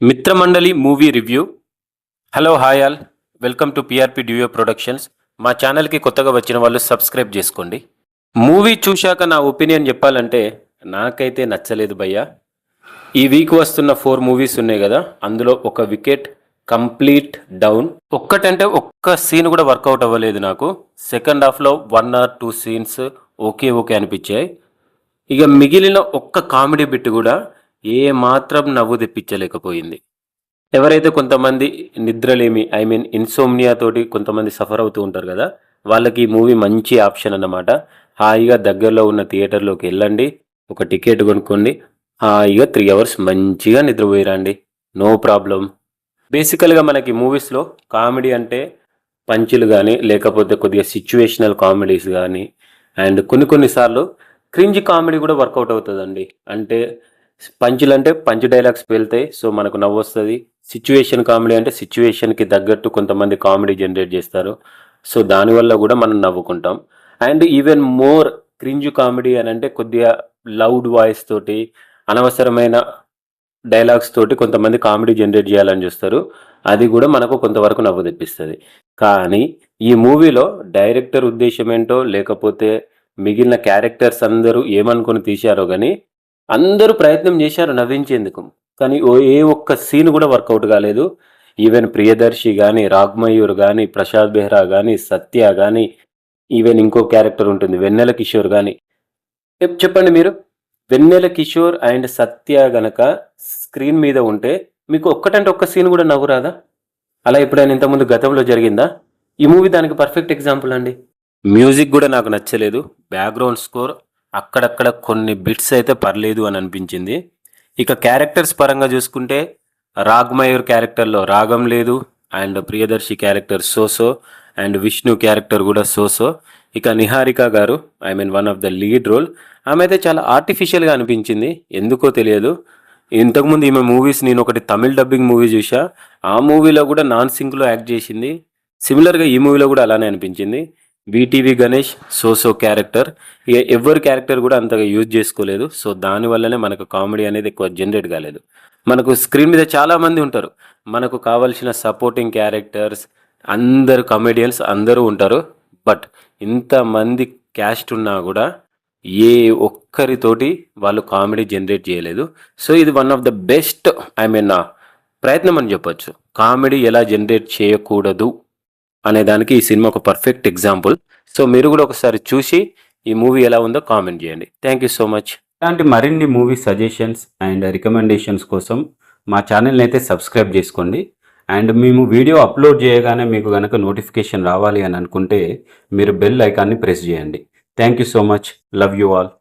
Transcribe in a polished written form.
మిత్రమండలి movie review. Hello hi all, welcome to PRP duo productions. మా ఛానల్కి కొత్తగా వచ్చిన వాళ్ళు సబ్స్క్రైబ్ చేసుకోండి. మూవీ చూశాక నా ఒపీనియన్ చెప్పాలంటే నాకైతే నచ్చలేదు భయ్యా. ఈ వీక్ వస్తున్న 4 మూవీస్ ఉన్నాయి కదా, అందులో ఒక వికెట్ కంప్లీట్ డౌన్. ఒక్కటంటే ఒక్క సీన్ కూడా వర్కౌట్ అవ్వలేదు నాకు. సెకండ్ హాఫ్లో 1 or 2 సీన్స్ ఓకే అనిపించాయి. ఇక మిగిలిన ఒక్క కామెడీ బిట్ కూడా ఏ మాత్రం నవ్వు తెప్పించలేకపోయింది. ఎవరైతే కొంతమంది నిద్రలేమి ఇన్సోమ్నియా తోటి కొంతమంది సఫర్ అవుతూ ఉంటారు కదా, వాళ్ళకి ఈ మూవీ మంచి ఆప్షన్ అన్నమాట. హాయిగా దగ్గరలో ఉన్న థియేటర్లోకి వెళ్ళండి, ఒక టికెట్ కొనుక్కోండి, హాయిగా 3 hours మంచిగా నిద్రపోయిరండి, నో ప్రాబ్లం. బేసికల్గా మనకి మూవీస్లో కామెడీ అంటే పంచులు కానీ లేకపోతే కొద్దిగా సిచ్యువేషనల్ కామెడీస్ కానీ అండ్ కొన్నిసార్లు క్రింజ్ కామెడీ కూడా వర్కౌట్ అవుతుందండి. అంటే పంచులు అంటే పంచ్ డైలాగ్స్ వెళ్తాయి, సో మనకు నవ్వు వస్తుంది. సిచ్యువేషన్ కామెడీ అంటే సిచ్యువేషన్కి తగ్గట్టు కొంతమంది కామెడీ జనరేట్ చేస్తారు, సో దానివల్ల కూడా మనం నవ్వుకుంటాం. And even more cringe comedy అని అంటే కొద్దిగా లౌడ్ వాయిస్ తోటి అనవసరమైన డైలాగ్స్ తోటి కొంతమంది కామెడీ జనరేట్ చేయాలని చూస్తారు, అది కూడా మనకు కొంతవరకు నవ్వు తెప్పిస్తుంది. కానీ ఈ మూవీలో డైరెక్టర్ ఉద్దేశం ఏంటో లేకపోతే మిగిలిన క్యారెక్టర్స్ అందరూ ఏమనుకొని తీశారో కానీ అందరూ ప్రయత్నం చేశారు నవ్వించేందుకు, కానీ ఏ ఒక్క సీన్ కూడా వర్కౌట్ కాలేదు. ఈవెన్ ప్రియదర్శి కానీ, రాగ్మయూర్ కానీ, ప్రసాద్ బెహ్రా కానీ, సత్య కానీ, ఈవెన్ ఇంకో క్యారెక్టర్ ఉంటుంది వెన్నెల కిషోర్ కానీ. చెప్పండి మీరు, వెన్నెల కిషోర్ అండ్ సత్య గనక స్క్రీన్ మీద ఉంటే మీకు ఒక్కటంటే ఒక్క సీన్ కూడా నవ్వు రాదా? అలా ఎప్పుడైనా ఇంతకుముందు గతంలో జరిగిందా? ఈ మూవీ దానికి పర్ఫెక్ట్ ఎగ్జాంపుల్ అండి. మ్యూజిక్ కూడా నాకు నచ్చలేదు. బ్యాక్గ్రౌండ్ స్కోర్ అక్కడక్కడ కొన్ని బిట్స్ అయితే పర్లేదు అని అనిపించింది. ఇక క్యారెక్టర్స్ పరంగా చూసుకుంటే రాగ్మయూర్ క్యారెక్టర్లో రాగం లేదు, and Priyadarshi character so so, and Vishnu character కూడా సోసో. ఇక నిహారిక గారు one of the lead role, ఆమె అయితే చాలా ఆర్టిఫిషియల్గా అనిపించింది, ఎందుకో తెలియదు. ఇంతకుముందు ఈమె మూవీస్ నేను ఒకటి తమిళ్ డబ్బింగ్ మూవీ చూసా, ఆ మూవీలో కూడా నాన్ సింక్లో యాక్ట్ చేసింది. సిమిలర్గా ఈ మూవీలో కూడా అలానే అనిపించింది. బీటీవీ గణేష్ సోసో క్యారెక్టర్, ఇక ఎవరి క్యారెక్టర్ కూడా అంతగా యూజ్ చేసుకోలేదు, సో దానివల్లనే మనకు కామెడీ అనేది ఎక్కువ జనరేట్ కాలేదు. మనకు స్క్రీన్ మీద చాలామంది ఉంటారు, మనకు కావాల్సిన సపోర్టింగ్ క్యారెక్టర్స్ అందరు కమెడియన్స్ అందరూ ఉంటారు, బట్ ఇంతమంది క్యాస్ట్ ఉన్నా కూడా ఏ ఒక్కరితోటి వాళ్ళు కామెడీ జనరేట్ చేయలేదు. సో ఇది వన్ ఆఫ్ ద బెస్ట్ ప్రయత్నం అని చెప్పొచ్చు. కామెడీ ఎలా జనరేట్ చేయకూడదు అనే దానికి ఈ సినిమా ఒక పర్ఫెక్ట్ ఎగ్జాంపుల్. సో మీరు కూడా ఒకసారి చూసి ఈ మూవీ ఎలా ఉందో కామెంట్ చేయండి. Thank you so much. ఇలాంటి మరిన్ని మూవీ సజెషన్స్ అండ్ రికమెండేషన్స్ కోసం మా ఛానల్ని అయితే సబ్స్క్రైబ్ చేసుకోండి. అండ్ మేము వీడియో అప్లోడ్ చేయగానే మీకు కనుక నోటిఫికేషన్ రావాలి అని అనుకుంటే మీరు బెల్ ఐకాన్ని ప్రెస్ చేయండి. Thank you so much. Love you all.